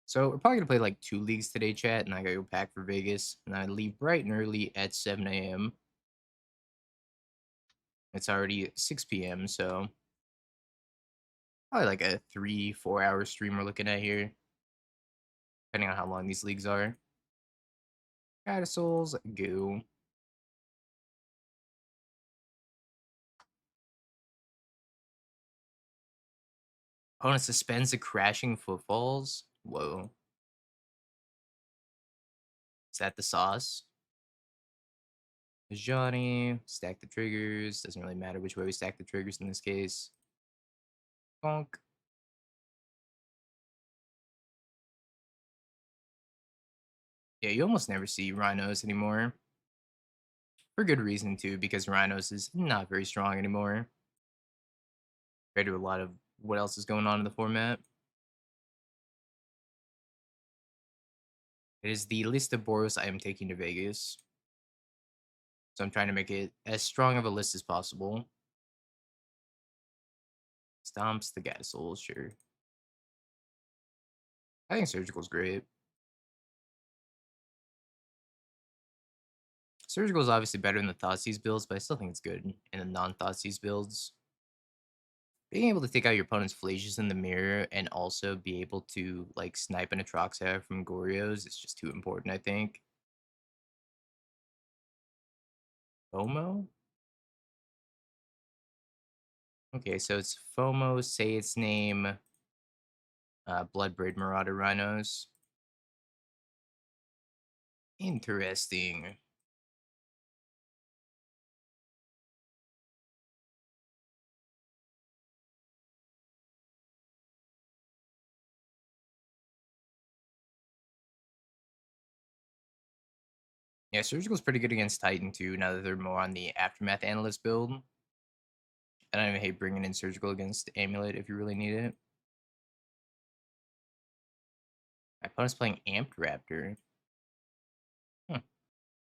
So we're probably gonna play like 2 leagues today, chat, and I gotta go pack for Vegas, and I leave bright and early at 7 a.m. It's already 6 p.m., so probably like a 3-4 hour stream we're looking at here, depending on how long these leagues are. Souls, go. Opponent suspends the crashing footfalls. Whoa. Is that the sauce? Johnny, stack the triggers. Doesn't really matter which way we stack the triggers in this case. Bonk. Yeah, you almost never see rhinos anymore. For good reason, too, because rhinos is not very strong anymore compared to a lot of what else is going on in the format. It is the list of Boros I am taking to Vegas. So I'm trying to make it as strong of a list as possible. Stomps the Soul, sure. I think Surgical's great. Surgical is obviously better than the Thoughtseize builds, but I still think it's good in the non-Thougtseize builds. Being able to take out your opponent's flashes in the mirror and also be able to like snipe an Atroxa from Goryo's is just too important, I think. FOMO? Okay, so it's FOMO, say its name, Bloodbraid Marauder Rhinos. Interesting. Yeah, Surgical's pretty good against Titan too, now that they're more on the Aftermath Analyst build. I don't even hate bringing in Surgical against Amulet if you really need it. My opponent's playing Amped Raptor. Huh.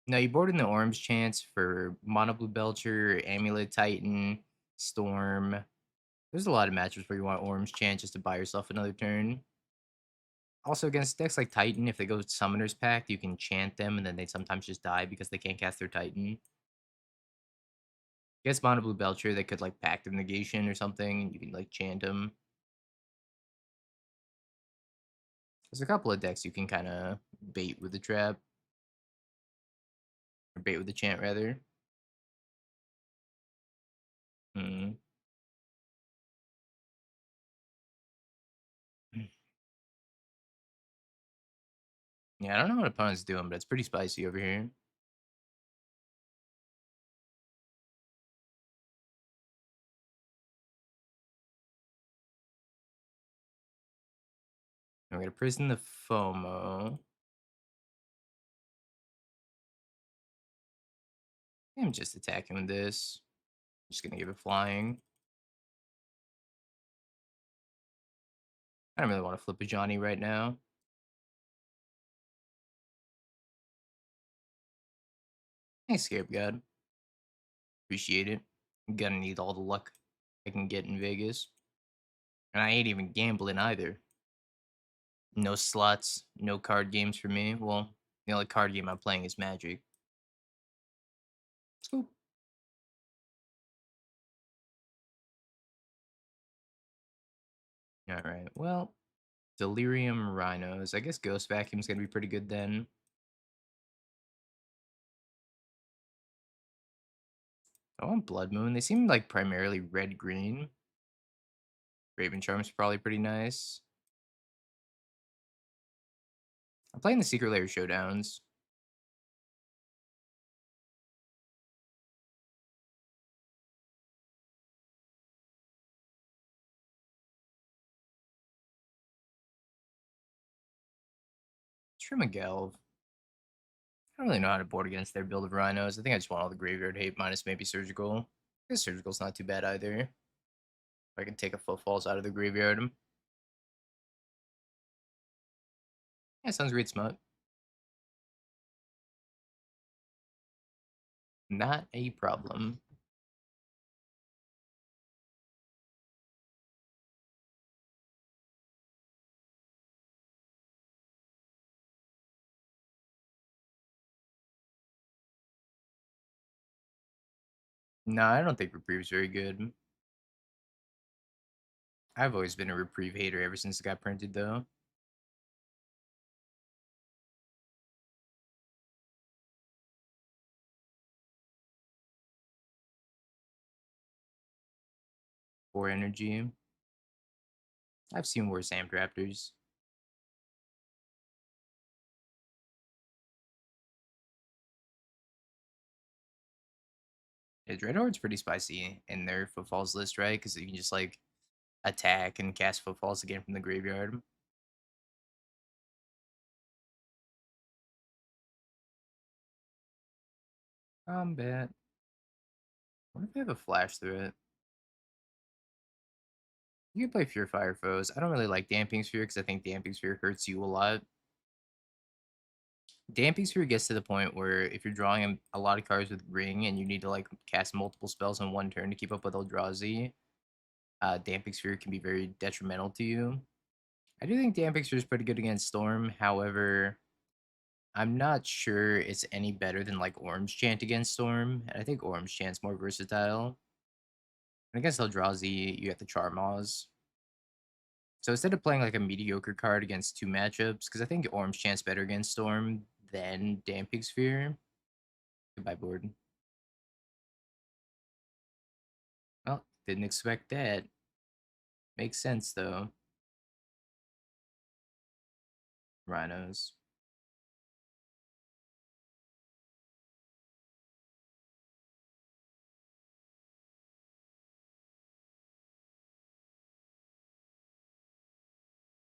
No, you board in the Orange Chance for Mono Blue Belcher, Amulet Titan, Storm. There's a lot of matchups where you want Orange Chance just to buy yourself another turn. Also, against decks like Titan, if they go Summoner's Pact, you can chant them and then they sometimes just die because they can't cast their Titan. Against Mono Blue Belcher, they could like Pact of Negation or something, and you can like chant them. There's a couple of decks you can kind of bait with the trap, or bait with the chant rather. Hmm. Yeah, I don't know what opponent's doing, but it's pretty spicy over here. I'm gonna prison the FOMO. I'm just attacking with this. Just gonna give it flying. I don't really want to flip a Johnny right now. Hey, Scared God. Appreciate it. I'm gonna need all the luck I can get in Vegas. And I ain't even gambling either. No slots, no card games for me. Well, the only card game I'm playing is Magic. Scoop. Alright, well, Delirium Rhinos. I guess Ghost Vacuum's gonna be pretty good then. I want Blood Moon. They seem like primarily red-green. Raven Charm's probably pretty nice. I'm playing the Secret Lair Showdowns. Trimagel. I don't really know how to board against their build of rhinos. I think I just want all the graveyard hate minus maybe surgical. I guess surgical's not too bad either. If I can take a footfalls out of the graveyard. Yeah, sounds great, smut. Not a problem. No, I don't think Reprieve's very good. I've always been a Reprieve hater ever since it got printed, though. For energy. I've seen worse Amped Raptors. Yeah, Dreadhorde's pretty spicy in their footfalls list, right? Because you can just like attack and cast footfalls again from the graveyard. Combat. What if they have a flash through it? You can play Fear Fire Foes. I don't really like Damping Sphere because I think Damping Sphere hurts you a lot. Damping Sphere gets to the point where if you're drawing a lot of cards with Ring and you need to like cast multiple spells in one turn to keep up with Eldrazi, Damping Sphere can be very detrimental to you. I do think Damping Sphere is pretty good against Storm. However, I'm not sure it's any better than like Orange Chant against Storm. And I think Orange Chant's more versatile. And against Eldrazi, you have the Charmaws. So instead of playing like a mediocre card against two matchups, because I think Orange Chant's better against Storm than Damping Sphere. Goodbye, board. Well, didn't expect that. Makes sense though. Rhinos.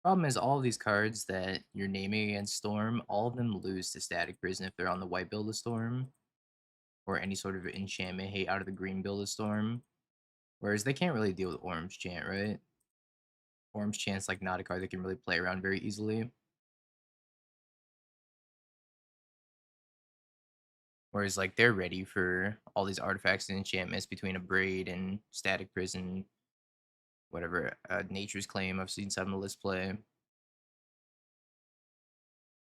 Problem is, all of these cards that you're naming against Storm, all of them lose to Static Prison if they're on the white build of Storm, or any sort of enchantment hate out of the green build of Storm. Whereas they can't really deal with Orange Chant, right? Orange Chant's like not a card they can really play around very easily. Whereas like they're ready for all these artifacts and enchantments between a Braid and Static Prison, whatever Nature's Claim I've seen some of the list play.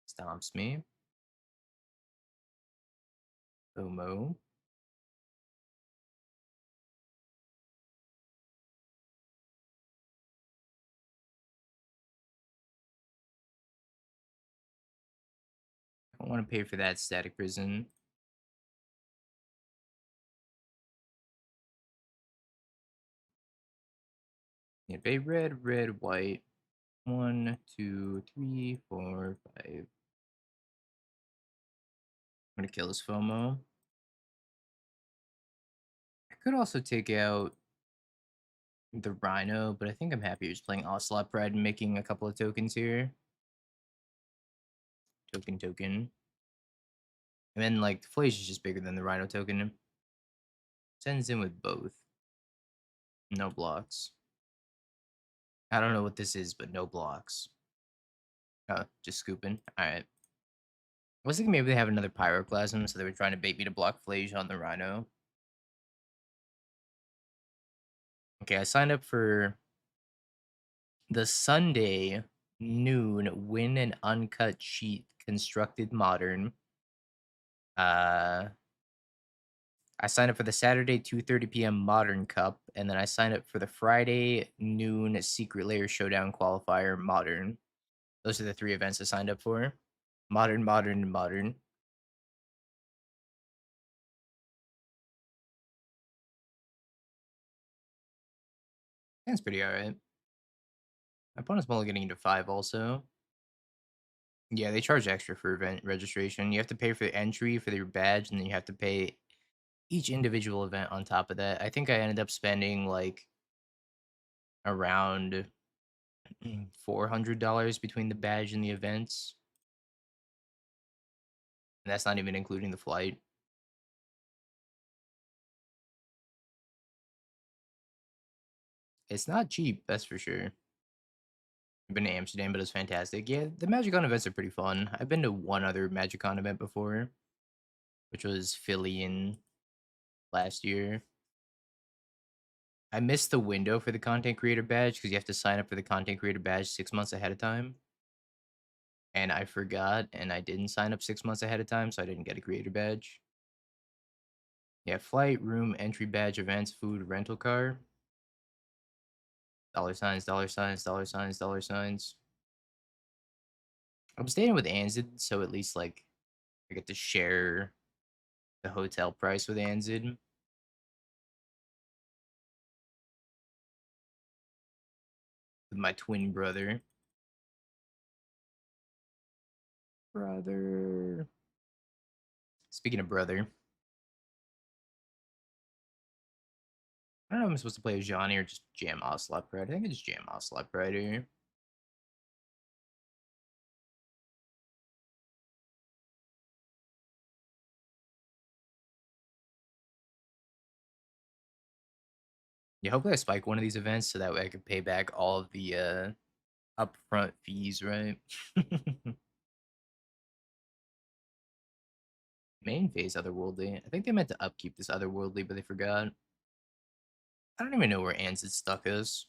Stomps me. Omo. I don't want to pay for that Static Prison. Yeah, pay red, red, white. 1, 2, 3, 4, 5. I'm gonna kill this FOMO. I could also take out the Rhino, but I think I'm happier just playing Ocelot Pride and making a couple of tokens here. Token, token. And then, like, the Flash is just bigger than the Rhino token. Sends in with both. No blocks. I don't know what this is, but no blocks. Just scooping. Alright. I was thinking maybe they have another Pyroclasm, so they were trying to bait me to block Flash on the Rhino. Okay, I signed up for the Sunday noon win and uncut sheet constructed modern. Uh I signed up for the Saturday 2:30 p.m. Modern Cup, and then I signed up for the Friday noon Secret Layer Showdown qualifier Modern. Those are the three events I signed up for. Modern, Modern, and Modern. That's pretty alright. My opponent's only getting into 5 also. Yeah, they charge extra for event registration. You have to pay for the entry for your badge, and then you have to pay each individual event on top of that. I think I ended up spending like around $400 between the badge and the events. And that's not even including the flight. It's not cheap, that's for sure. I've been to Amsterdam, but it's fantastic. Yeah, the MagicCon events are pretty fun. I've been to one other MagicCon event before, which was Philly in last year. I missed the window for the content creator badge because you have to sign up for the content creator badge 6 months ahead of time. And I forgot, and I didn't sign up 6 months ahead of time, so I didn't get a creator badge. Yeah, flight, room, entry badge, events, food, rental car. Dollar signs, dollar signs, dollar signs, dollar signs. I'm staying with Anzid, so at least like I get to share the hotel price with Anzid with my twin brother. Brother. Speaking of brother, I don't know if I'm supposed to play a Johnny or just jam Ocelot Pride. I think it's jam Ocelot Pride here. Yeah, hopefully I spike one of these events so that way I can pay back all of the upfront fees, right? Main phase otherworldly. I think they meant to upkeep this otherworldly, but they forgot. I don't even know where Anzid's stuck is.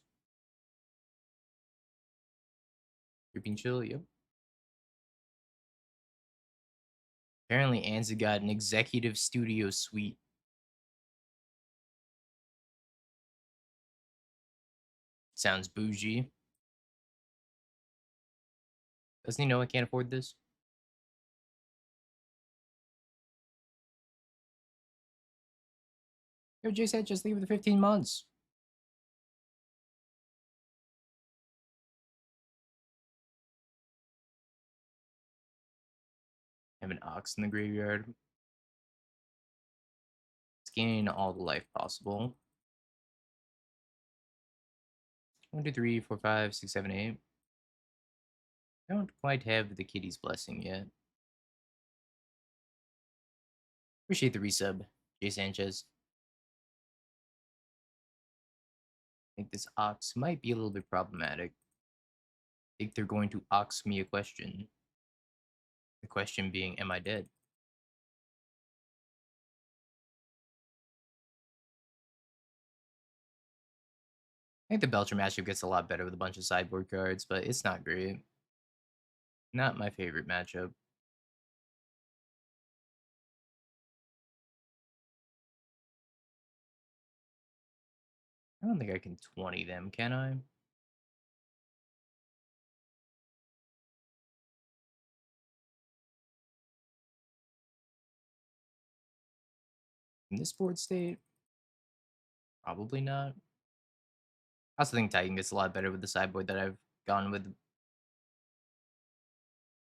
Creeping chill, yep. Apparently Anzid got an executive studio suite. Sounds bougie. Doesn't he know I can't afford this? Yo, Jay said just leave it the 15 months. I have an ox in the graveyard. It's gaining all the life possible. 1, 2, 3, 4, 5, 6, 7, 8. I don't quite have the kitty's blessing yet. Appreciate the resub, Jay Sanchez. I think this ox might be a little bit problematic. I think they're going to ox me a question. The question being, am I dead? I think the Belcher matchup gets a lot better with a bunch of sideboard cards, but it's not great. Not my favorite matchup. I don't think I can 20 them, can I? In this board state? Probably not. I also think Titan gets a lot better with the sideboard that I've gone with.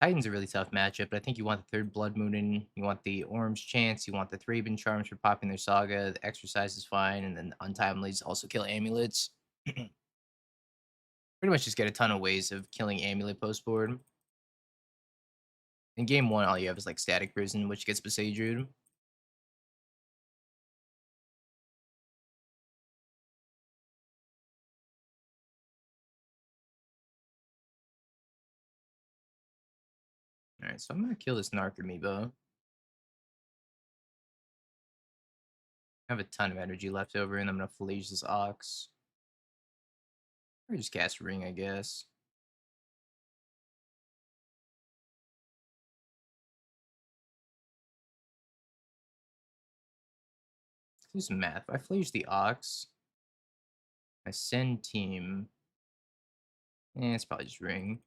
Titan's a really tough matchup, but I think you want the third Blood Moon in, you want the Orange Chance, you want the Thraben Charms for popping their Saga, the Exercise is fine, and then Untimely's also kill Amulets. Pretty much just get a ton of ways of killing Amulet post board. In game one, all you have is like Static Prison, which gets Besaged. Alright, so I'm gonna kill this Narc Amoeba. I have a ton of energy left over, and I'm gonna Philage this Ox. Or just cast Ring, I guess. Let's do some math. If I Philage the Ox, I send team. It's probably just Ring.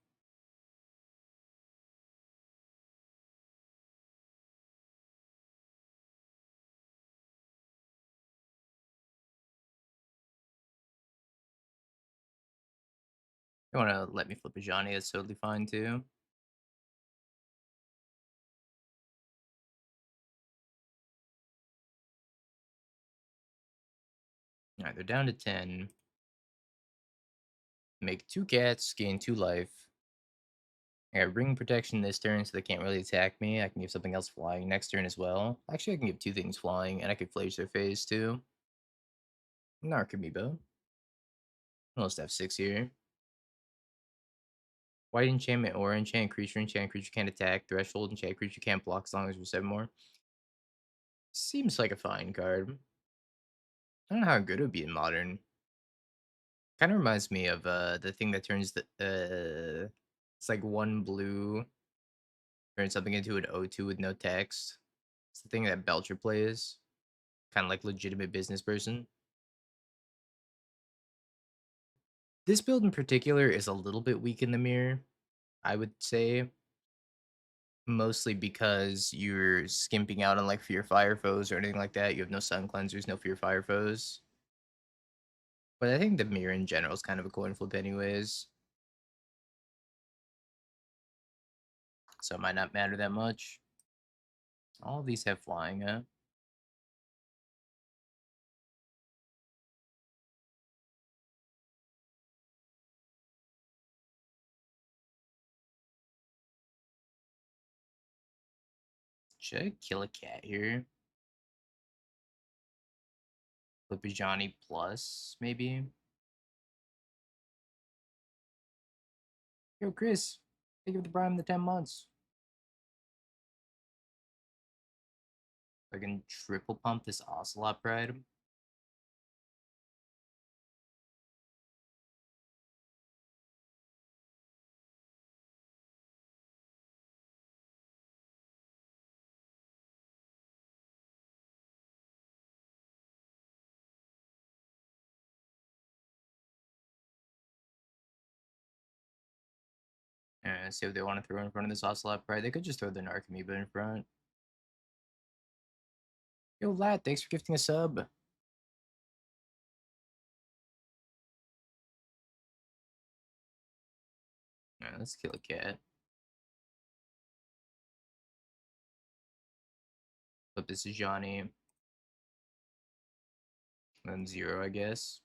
You wanna let me flip a Johnny, that's totally fine too. Alright, they're down to 10. Make 2 cats, gain 2 life. I got ring protection this turn, so they can't really attack me. I can give something else flying next turn as well. Actually, I can give 2 things flying, and I could Phage their phase too. Narcomoeba. Almost have 6 here. White enchantment or enchant creature can't attack. Threshold enchant creature can't block as long as there's 7 more. Seems like a fine card. I don't know how good it would be in modern. Kind of reminds me of the thing that turns the it's like 1 blue, turns something into an O2 with no text. It's the thing that Belcher plays. kind of like legitimate business person. This build in particular is a little bit weak in the mirror, I would say, mostly because you're skimping out on like fear fire foes or anything like that. You have no sun cleansers, no fear fire foes. But I think the mirror in general is kind of a coin flip, anyways. So it might not matter that much. All of these have flying, huh? Should I kill a cat here? Flip a Johnny plus, maybe? Yo, Chris, think of the prime the 10 months. I can triple pump this Ocelot Pride. See what they want to throw in front of this Ocelot Pride. They could just throw the Narcomoeba in front. Yo, Lat, thanks for gifting a sub. Let's kill a cat. Flip this is Johnny. Then 0, I guess.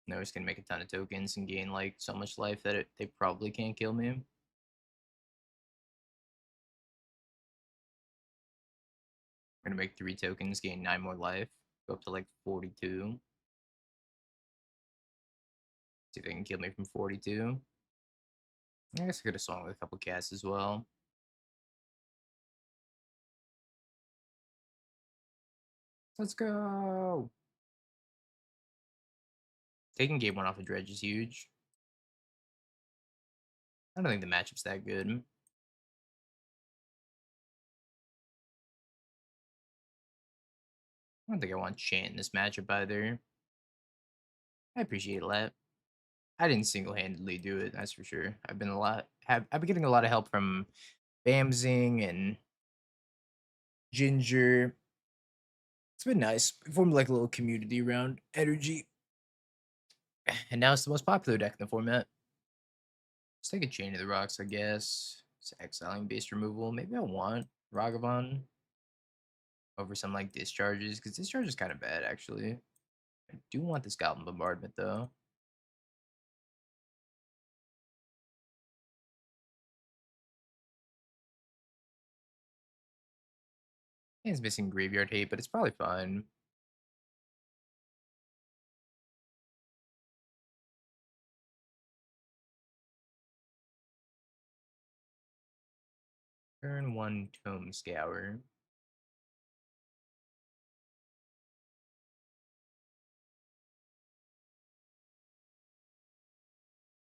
No, we're just gonna make a ton of tokens and gain like so much life that they probably can't kill me. We're gonna make 3 tokens, gain 9 more life, go up to like 42. See if they can kill me from 42. I guess I could have swung with a couple casts as well. Let's go. Taking game 1 off of Dredge is huge. I don't think the matchup's that good. I don't think I want Chant in this matchup either. I appreciate that. I didn't single-handedly do it, that's for sure. I've been getting a lot of help from Bamzing and Ginger. It's been nice. We formed like a little community around energy. And now it's the most popular deck in the format. Let's take a Chain of the Rocks, I guess. It's exiling base removal. Maybe I want Ragavan over some like discharges, because discharge is kind of bad actually. I do want this Goblin Bombardment though. It's missing Graveyard Hate, but it's probably fine. Turn 1 Tome Scour.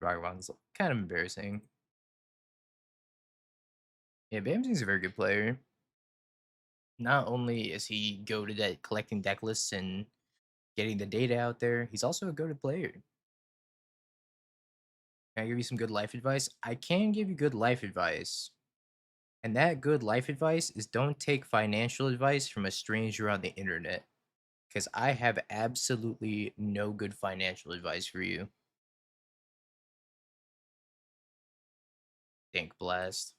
Ragavan's kind of embarrassing. Yeah, Bamzing's a very good player. Not only is he goated at collecting deck lists and getting the data out there, he's also a goated player. Can I give you some good life advice? I can give you good life advice. And that good life advice is don't take financial advice from a stranger on the internet. Because I have absolutely no good financial advice for you. Think blast.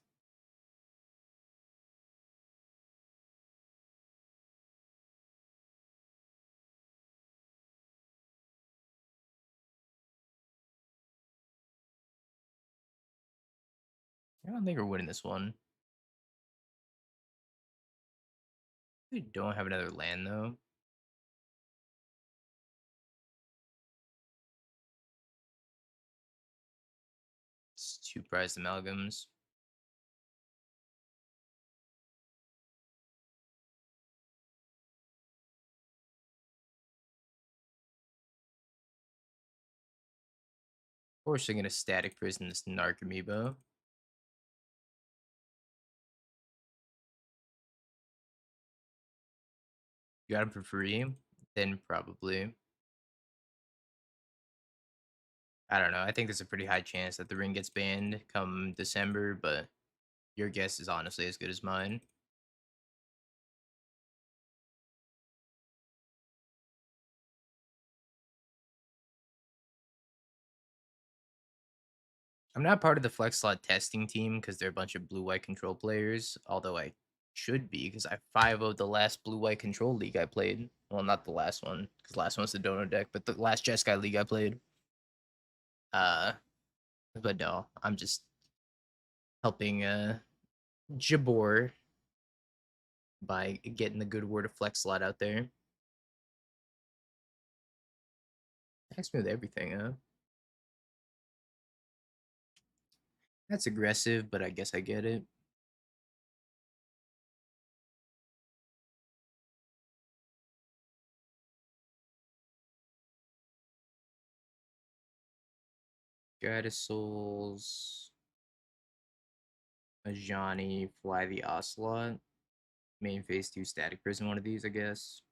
I don't think we're winning this one. We don't have another land though. It's 2 prized amalgams. Of course, they're gonna static prison this Narcomoeba. got them for free, then probably. I don't know. I think there's a pretty high chance that the ring gets banned come December, but your guess is honestly as good as mine. I'm not part of the flex slot testing team because they're a bunch of blue white control players, although I should be because I 5 of the last blue white control league I played. Well, not the last one, because last one's the donor deck, but the last Jeskai league I played. Uh but no, I'm just helping Jabor by getting the good word of flex slot out there. Text me with everything, huh? That's aggressive, but I guess I get it. Guided Souls, Ajani, Fly the Ocelot, main phase 2 Static Prison, one of these, I guess.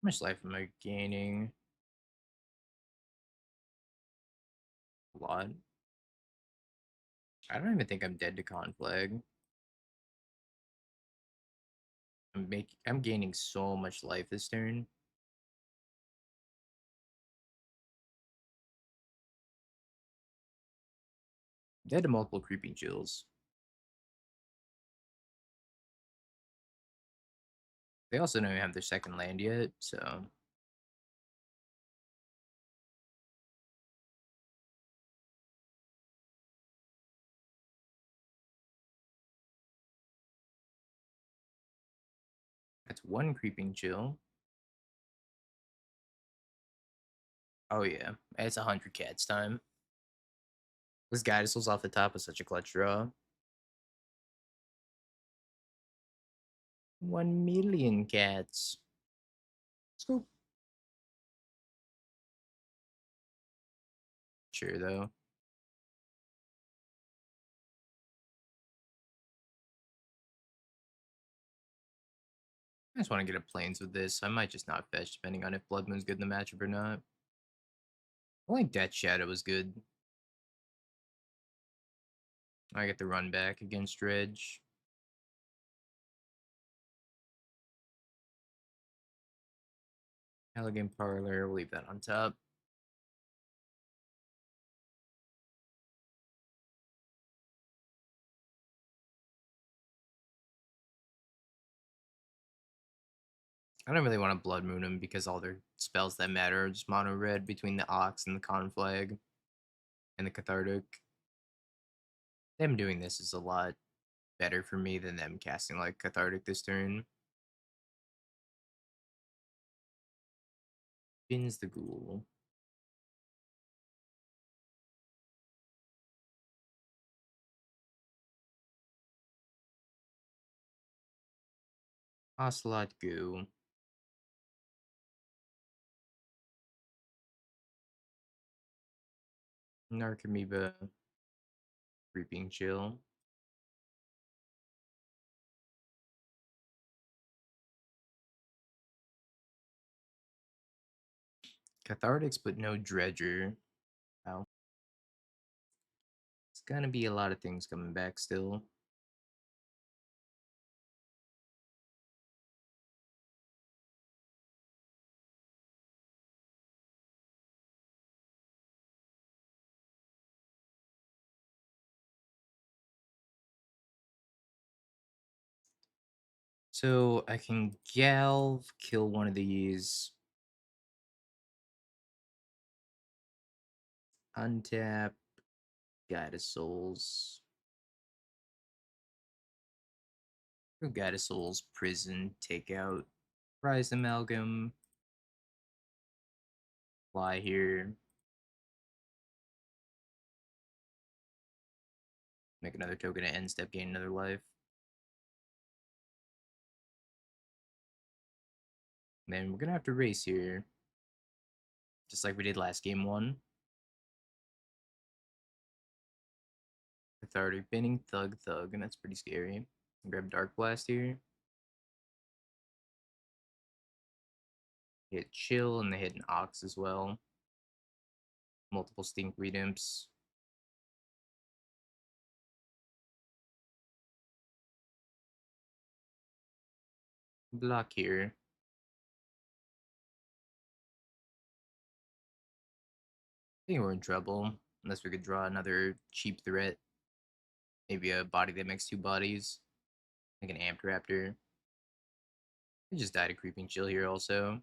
How much life am I gaining? A lot. I don't even think I'm dead to Conflag. I'm gaining so much life this turn. Dead to multiple creeping chills. They also don't even have their second land yet, so that's one creeping chill. Oh yeah, it's 100 cats time. This guy just was off the top of such a clutch draw. 1 million cats. Scoop. Sure though. I just want to get a planes with this. I might just not fetch depending on if Blood Moon's good in the matchup or not. I think Death Shadow was good. I get the run back against Dredge. Elegant Parlor, we'll leave that on top. I don't really want to Blood Moon them because all their spells that matter are just mono red between the Ox and the Conflag and the Cathartic. Them doing this is a lot better for me than them casting like Cathartic this turn. Spins the Ghoul. Ocelot Goo. Narcomoeba. Creeping Chill. Cathartics, but no Dredger. Wow. It's gonna be a lot of things coming back still. So I can Galv, kill one of these, untap, Guide of Souls. Guide of Souls, Prison, take out Prize Amalgam, fly here. Make another token at end step, gain another life. And then we're gonna have to race here. Just like we did last game one. Cathartic Binning, Thug, Thug, and that's pretty scary. Grab Dark Blast here. Hit Chill, and they hit an Ox as well. Multiple Stink Redimps. Block here. I think we're in trouble. Unless we could draw another cheap threat. Maybe a body that makes two bodies. Like an Amped Raptor. We just died a Creeping Chill here also.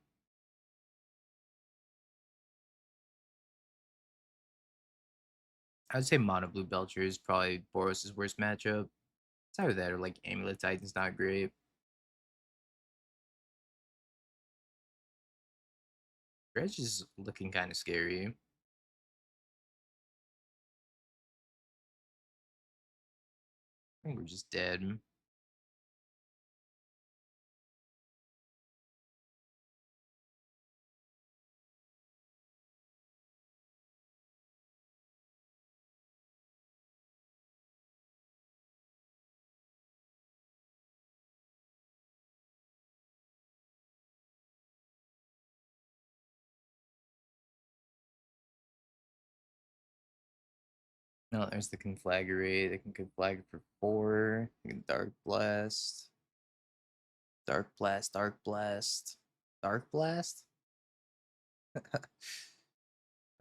I would say Mono Blue Belcher is probably Boros' worst matchup. It's either that or like Amulet Titan's not great. Dredge is looking kind of scary. I think we're just dead. No, there's the Conflagrate. They can Conflag for 4. They can Dark Blast. Dark Blast, Dark Blast. Dark Blast?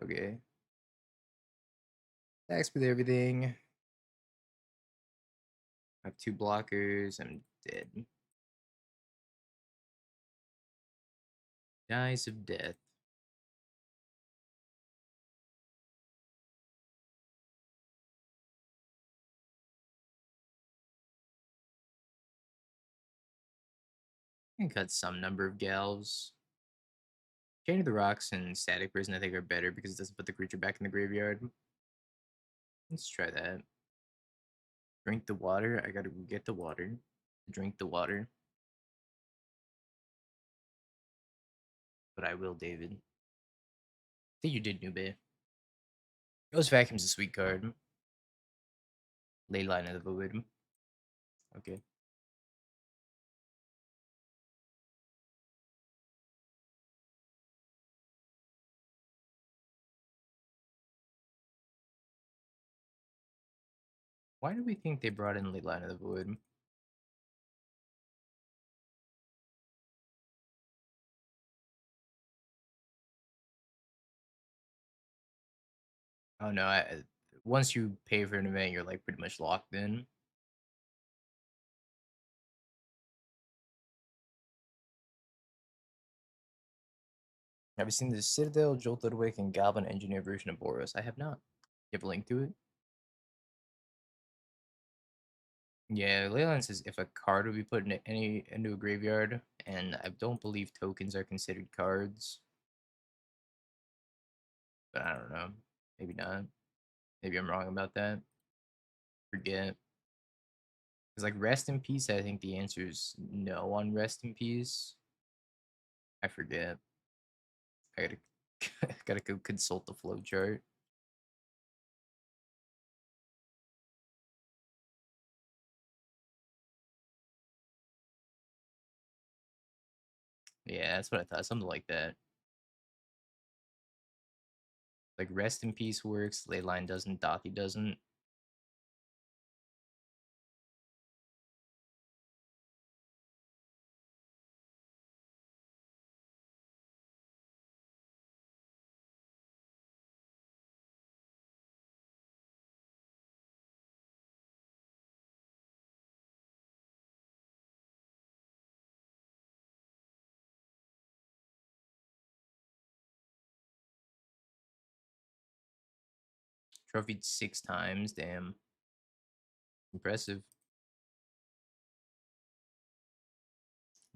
Okay. Thanks with everything. I have 2 blockers. I'm dead. Dice of Death. I can cut some number of Galves. Chain of the Rocks and Static Prison I think are better because it doesn't put the creature back in the graveyard. Let's try that. Drink the water. I gotta get the water. Drink the water. But I will, David. I think you did, Nube. Ghost Vacuum's a sweet card. Ley Line of the Void. Okay. Why do we think they brought in Ley Line of the Void? Oh no, once you pay for an event, you're like pretty much locked in. Have you seen the Citadel, Jolted Wick, and Galvan Engineer version of Boros? I have not. You have a link to it? Yeah, Leyline says if a card would be put into a graveyard, and I don't believe tokens are considered cards. But I don't know. Maybe not. Maybe I'm wrong about that. Forget. Because like Rest in Peace, I think the answer is no on Rest in Peace. I forget. I gotta gotta go consult the flow chart. Yeah, that's what I thought. Something like that. Like Rest in Peace works, Leyline doesn't, Dathi doesn't. Trophied 6 times, damn. Impressive.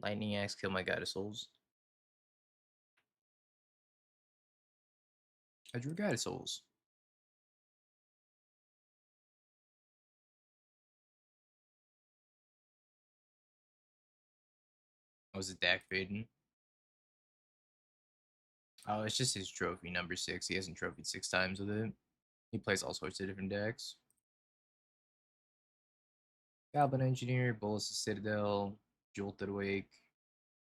Lightning Axe, kill my God of Souls. I drew God of Souls. Was it Dak fading? Oh, it's just his trophy number 6. He hasn't trophied 6 times with it. He plays all sorts of different decks. Goblin Engineer, Bolos of Citadel, Jolted Awake.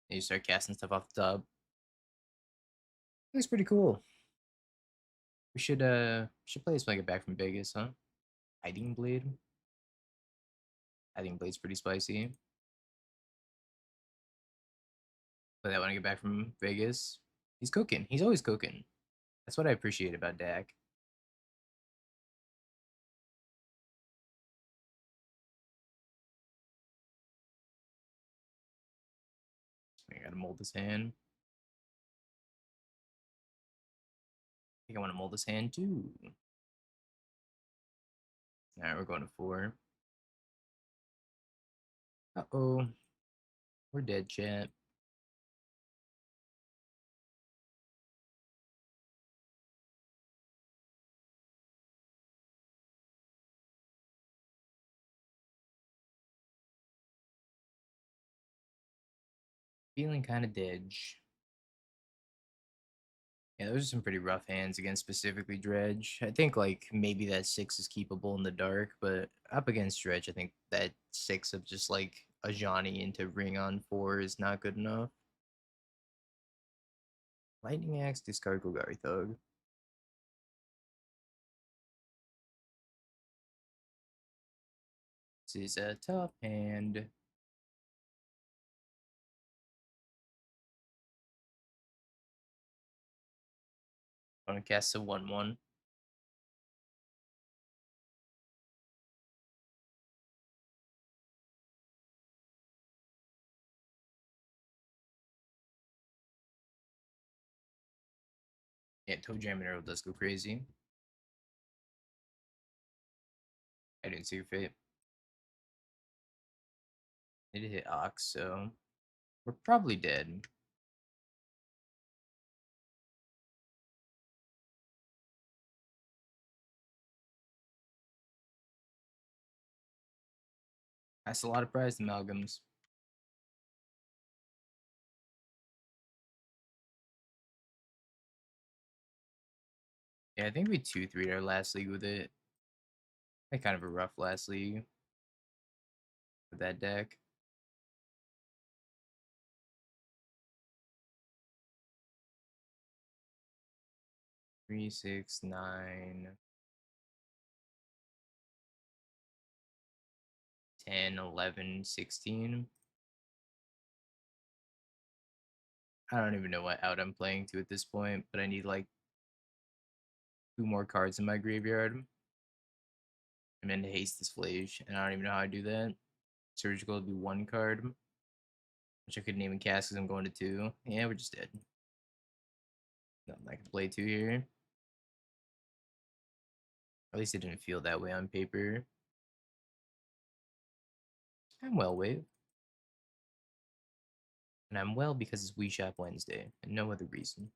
And you start casting stuff off the top. Looks pretty cool. We should play this when I get back from Vegas, huh? Hiding Blade. Hiding Blade's pretty spicy. Play that when I get back from Vegas. He's cooking. He's always cooking. That's what I appreciate about Dak. I gotta mold this hand. I think I want to mold this hand too. Alright, we're going to 4. Uh-oh. We're dead, chat. Feeling kind of dead. Yeah, those are some pretty rough hands against specifically Dredge. I think like maybe that 6 is keepable in the dark, but up against Dredge, I think that 6 of just like a Johnny into Ring on 4 is not good enough. Lightning Axe, discard Golgari Thug. This is a tough hand. I'm gonna cast a 1/1. Yeah, Toe Jam and Arrow does go crazy. I didn't see your fate. It hit Ox, so we're probably dead. That's a lot of prized amalgams. Yeah, I think we 2-3'd our last league with it. Had kind of a rough last league with that deck. 3, 6, 9, 10, 11, 16. I don't even know what out I'm playing to at this point, but I need like 2 more cards in my graveyard. I'm in Haste this Flage, and I don't even know how I do that. Surgical would be 1 card, which I couldn't even cast because I'm going to 2. Yeah, we're just dead. Nothing I can play 2 here. At least it didn't feel that way on paper. I'm well, Wave. And I'm well because it's Wii Shop Wednesday, and no other reason.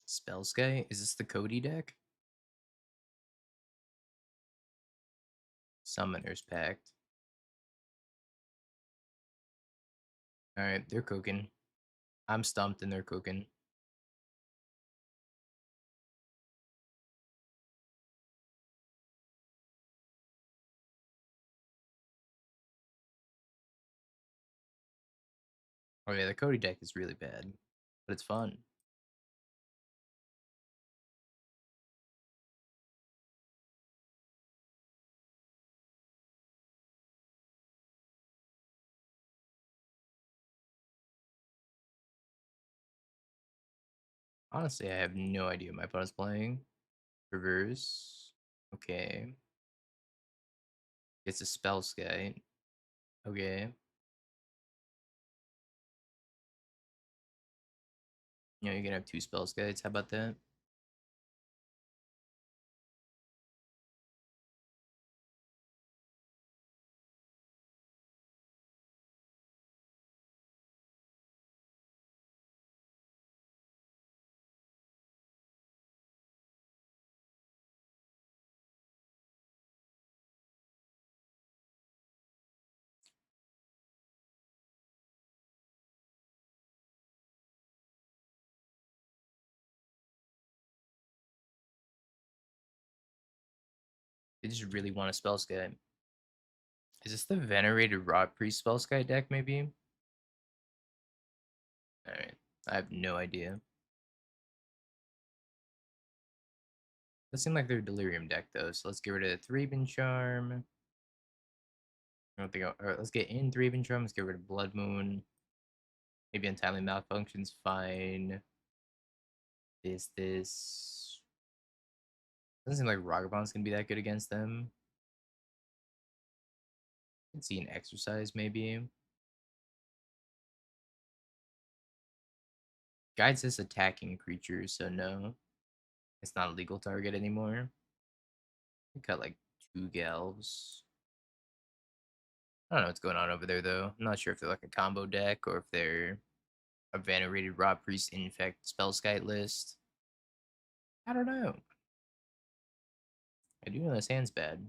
Spell Sky? Is this the Cody deck? Summoner's Pact. Alright, they're cooking. I'm stumped and they're cooking. Oh yeah, the Cody deck is really bad, but it's fun. Honestly, I have no idea what my opponent's playing. Reverse. Okay. It's a Spell Sky. Okay. You know, you're gonna have 2 Spell Skies. How about that? They just really want a spell sky. Is this the Venerated Rot Priest spell sky deck, maybe? Alright. I have no idea. Does seem like their Delirium deck, though, so let's get rid of Thraben Charm. I don't think Alright, let's get in Thraben Charm. Let's get rid of Blood Moon. Maybe Untimely Malfunction's fine. This. Doesn't seem like Ragabon's gonna be that good against them. Could see an Exercise, maybe. Guides this attacking creatures, so no. It's not a legal target anymore. We cut like 2 Galves. I don't know what's going on over there, though. I'm not sure if they're like a combo deck or if they're a Venerated Rot Priest Infect Spellskite list. I don't know. I do know this hand's bad.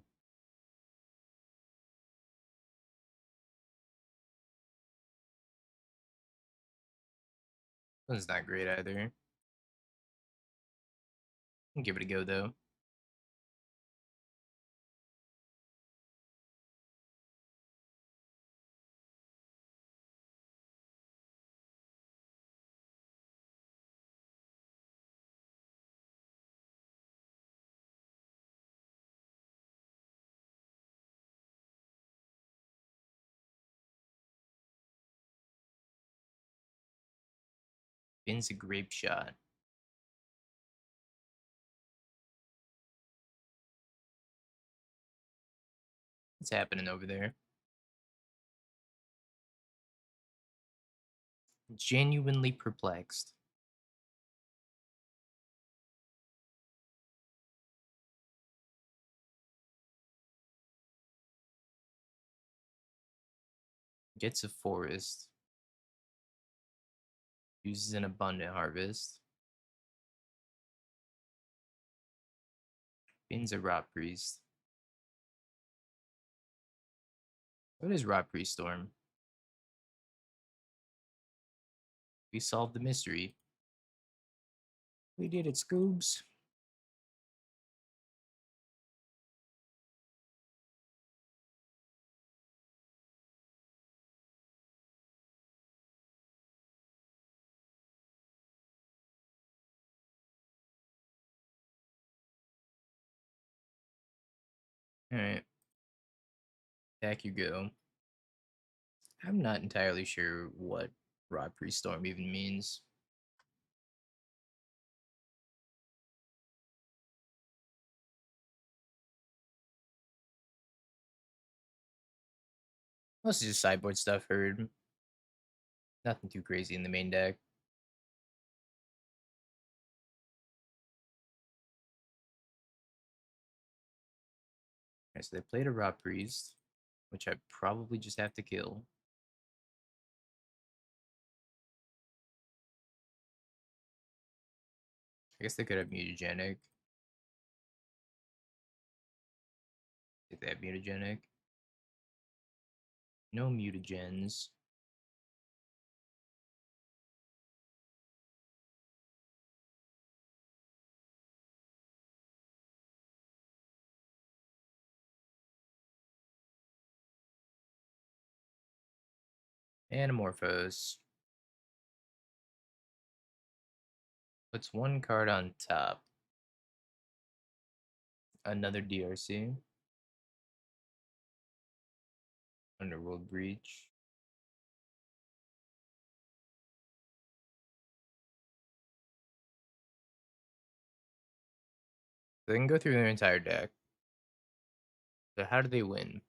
This one's not great either. I'll give it a go, though. Vin's a Grape Shot. What's happening over there? Genuinely perplexed. Gets a Forest. Uses an Abundant Harvest. Vin's a Rot Priest. What is Rot Priest Storm? We solved the mystery. We did it, Scoobs. Alright. Back you go. I'm not entirely sure what Rod Priest Storm even means. Mostly just sideboard stuff, heard. Nothing too crazy in the main deck. Alright, so they played a Rod Priest, which I probably just have to kill. I guess they could have Mutagenic. If they have Mutagenic. No Mutagens. Anamorphose. Puts one card on top. Another DRC. Underworld Breach. They can go through their entire deck. So how do they win?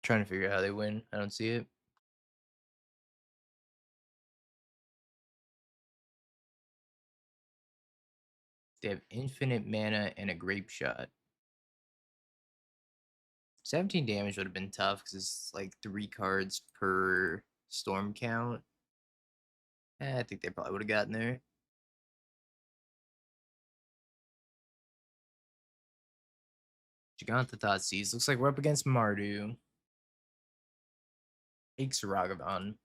Trying to figure out how they win. I don't see it. They have infinite mana and a Grape Shot. 17 damage would have been tough because it's like 3 cards per storm count. I think they probably would have gotten there. Giganta Thoughtseize. Looks like we're up against Mardu. Takes Ragavan.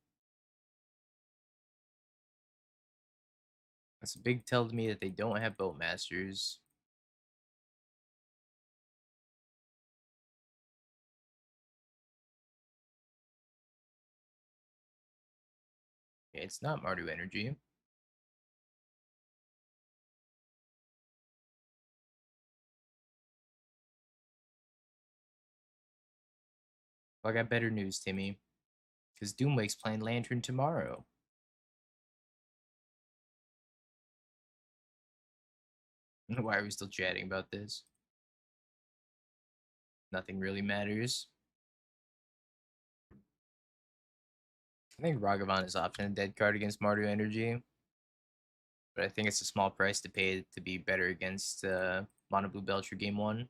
That's a big tell to me that they don't have Boatmasters. It's not Mardu Energy. Well, I got better news, Timmy. Because Doomwake's playing Lantern tomorrow. Why are we still chatting about this? Nothing really matters. I think Ragavan is often a dead card against Mardu Energy, but I think it's a small price to pay to be better against Mono Blue Belcher game 1.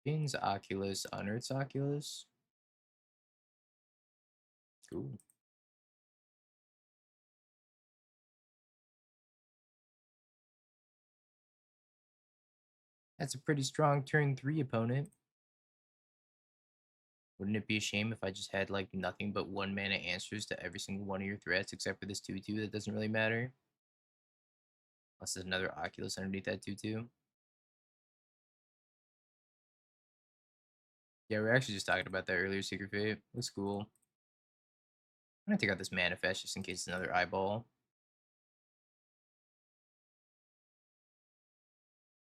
Spins Oculus, Unearths Oculus. Cool. That's a pretty strong turn 3 opponent. Wouldn't it be a shame if I just had like nothing but 1 mana answers to every single one of your threats except for this 2/2 that doesn't really matter? Unless there's another Oculus underneath that 2/2. Yeah, we were actually just talking about that earlier, Secret Fate. Looks cool. I'm gonna take out this Manifest just in case it's another eyeball.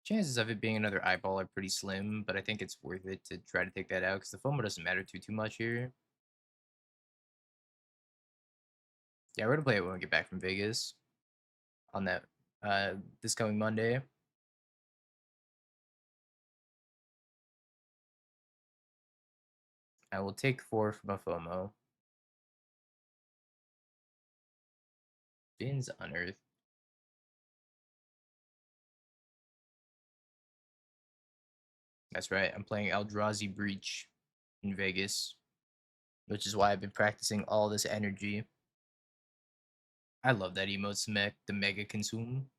Chances of it being another eyeball are pretty slim, but I think it's worth it to try to take that out because the FOMO doesn't matter too much here. Yeah, we're gonna play it when we get back from Vegas on that this coming Monday. I will take 4 from a FOMO. Spins Unearth. That's right. I'm playing Eldrazi Breach in Vegas, which is why I've been practicing all this energy. I love that emote Smek, the Mega Consume.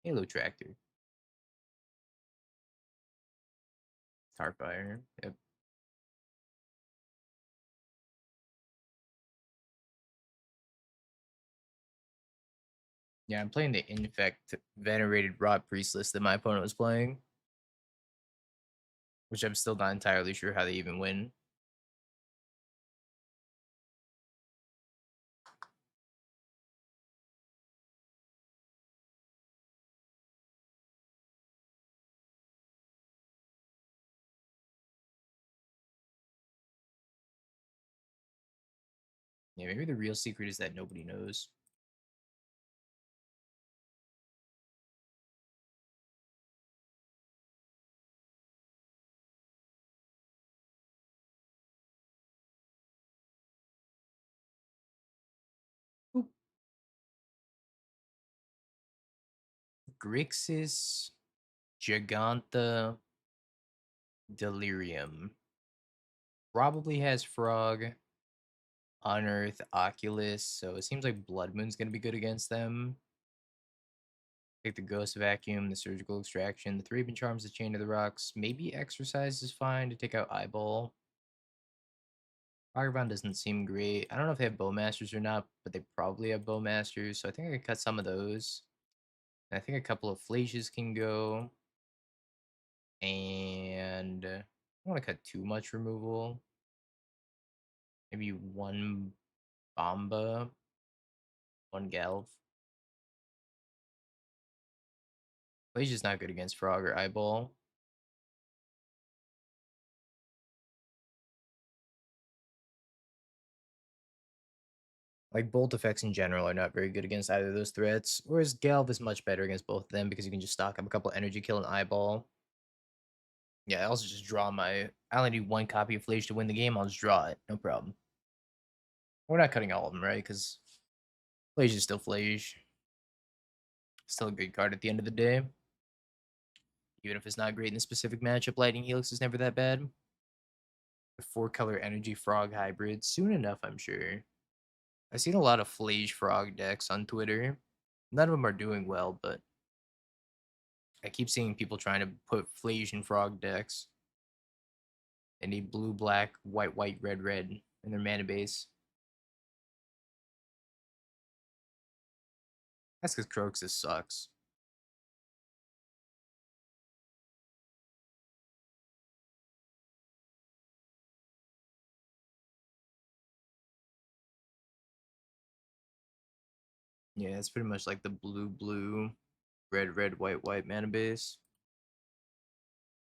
Halo Tractor. Starfire. Yep. Yeah, I'm playing the Infect Venerated Rot Priest list that my opponent was playing, which I'm still not entirely sure how they even win. Yeah, maybe the real secret is that nobody knows. Oop. Grixis, Giganta, Delirium. Probably has Frog, Unearth, Oculus, so it seems like Blood Moon's gonna be good against them. Take the Ghost Vacuum, the Surgical Extraction, the Three Charms, the Chain of the Rocks. Maybe Exercise is fine to take out Eyeball. Vagabond doesn't seem great. I don't know if they have Bowmasters or not, but they probably have Bowmasters, so I think I could cut some of those. And I think a couple of Flages can go. And I don't want to cut too much removal. Maybe one Bomba, one Galv. Flage's not good against Frog or Eyeball. Like bolt effects in general are not very good against either of those threats, whereas Galv is much better against both of them because you can just stock up a couple energy, kill an eyeball. Yeah, I also just draw my. I only need one copy of Flage to win the game. I'll just draw it, no problem. We're not cutting all of them, right? Because Flage is still Flage. Still a good card at the end of the day. Even if it's not great in the specific matchup, Lightning Helix is never that bad. The 4-color energy frog hybrid. Soon enough, I'm sure. I've seen a lot of Flage frog decks on Twitter. None of them are doing well, but I keep seeing people trying to put Flage in frog decks. They need blue, black, white, white, red, red in their mana base. That's because Croxus sucks. Yeah, it's pretty much like the blue, blue, red, red, white, white mana base.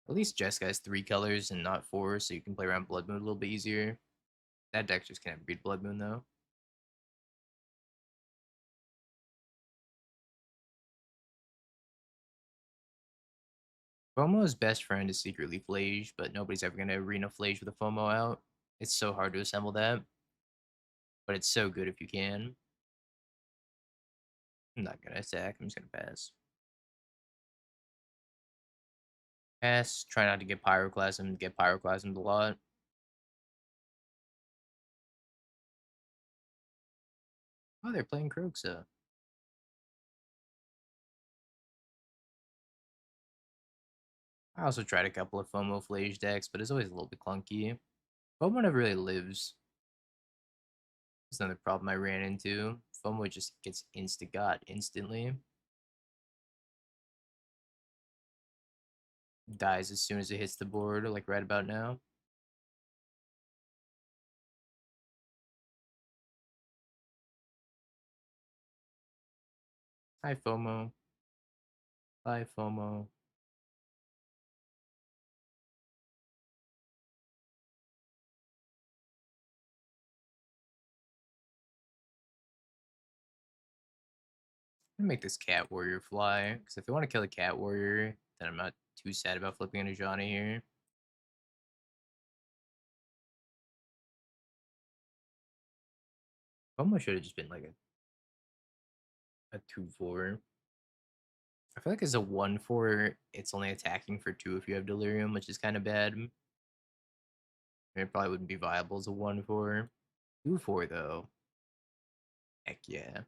At least Jeskai has 3 colors and not 4, so you can play around Blood Moon a little bit easier. That deck just can't beat Blood Moon though. FOMO's best friend is secretly Flage, but nobody's ever gonna arena Flage with a FOMO out. It's so hard to assemble that, but it's so good if you can. I'm not gonna attack. I'm just gonna pass. Pass. Try not to get Pyroclasm. Get Pyroclasmed a lot. Oh, they're playing Kroxa. I also tried a couple of FOMO Flage decks, but it's always a little bit clunky. FOMO never really lives. That's another problem I ran into. FOMO just gets insta-got instantly. Dies as soon as it hits the board, like right about now. Hi, FOMO. Bye, FOMO. I'm gonna make this Cat Warrior fly, because if they want to kill the Cat Warrior, then I'm not too sad about flipping a Johnny here. FOMO should have just been like a 2/4. I feel like as a 1/4, it's only attacking for 2 if you have Delirium, which is kind of bad. It probably wouldn't be viable as a 1/4. 2/4 though. Heck yeah.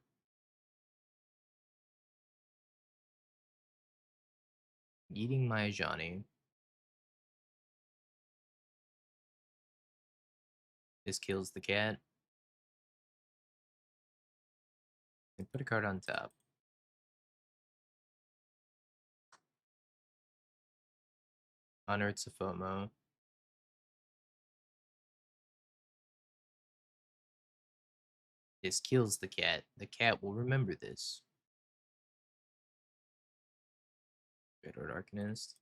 Eating my Johnny. This kills the cat. And put a card on top. Honor it's a FOMO. This kills the cat. The cat will remember this. Dreadhorde Arcanist.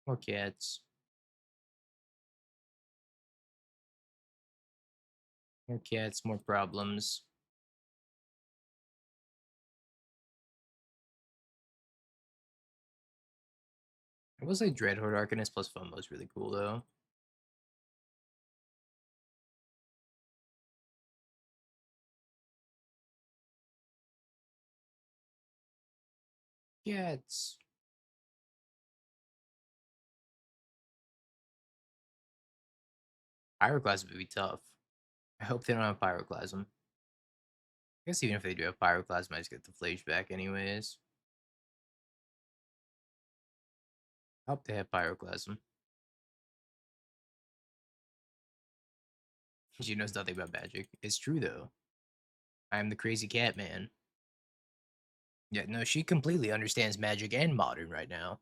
More cats. More cats, more problems. I will say Dreadhorde Arcanist plus FOMO is really cool though. Cats. Pyroclasm would be tough. I hope they don't have Pyroclasm. I guess even if they do have Pyroclasm, I just get the Flage back anyways. I hope they have Pyroclasm. She knows nothing about magic. It's true though. I am the crazy cat man. Yeah, no, she completely understands magic and modern right now.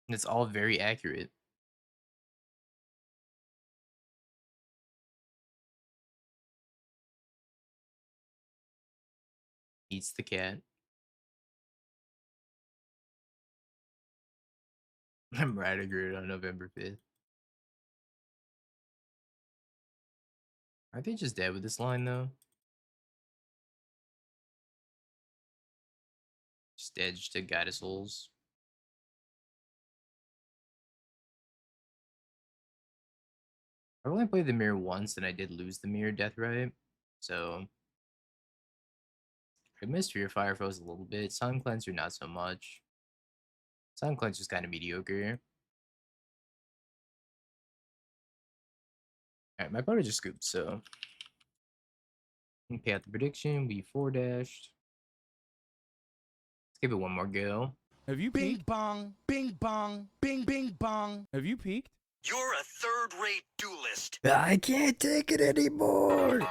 It's all very accurate. Eats the cat. I'm right agreed on November 5th. Are they just dead with this line though? Just edge to guide us souls. I've only played the mirror once and I did lose the mirror death right. So I missed Fear Fire Foes a little bit. Sun Cleanser not so much. Sun Cleanser's kind of mediocre. Alright, my opponent just scooped, so okay, out the prediction, we 4-dashed. Let's give it one more go. Have you peeked? Bing bong, bing bong, bing bing bong. Have you peeked? You're a third-rate duelist. I can't take it anymore.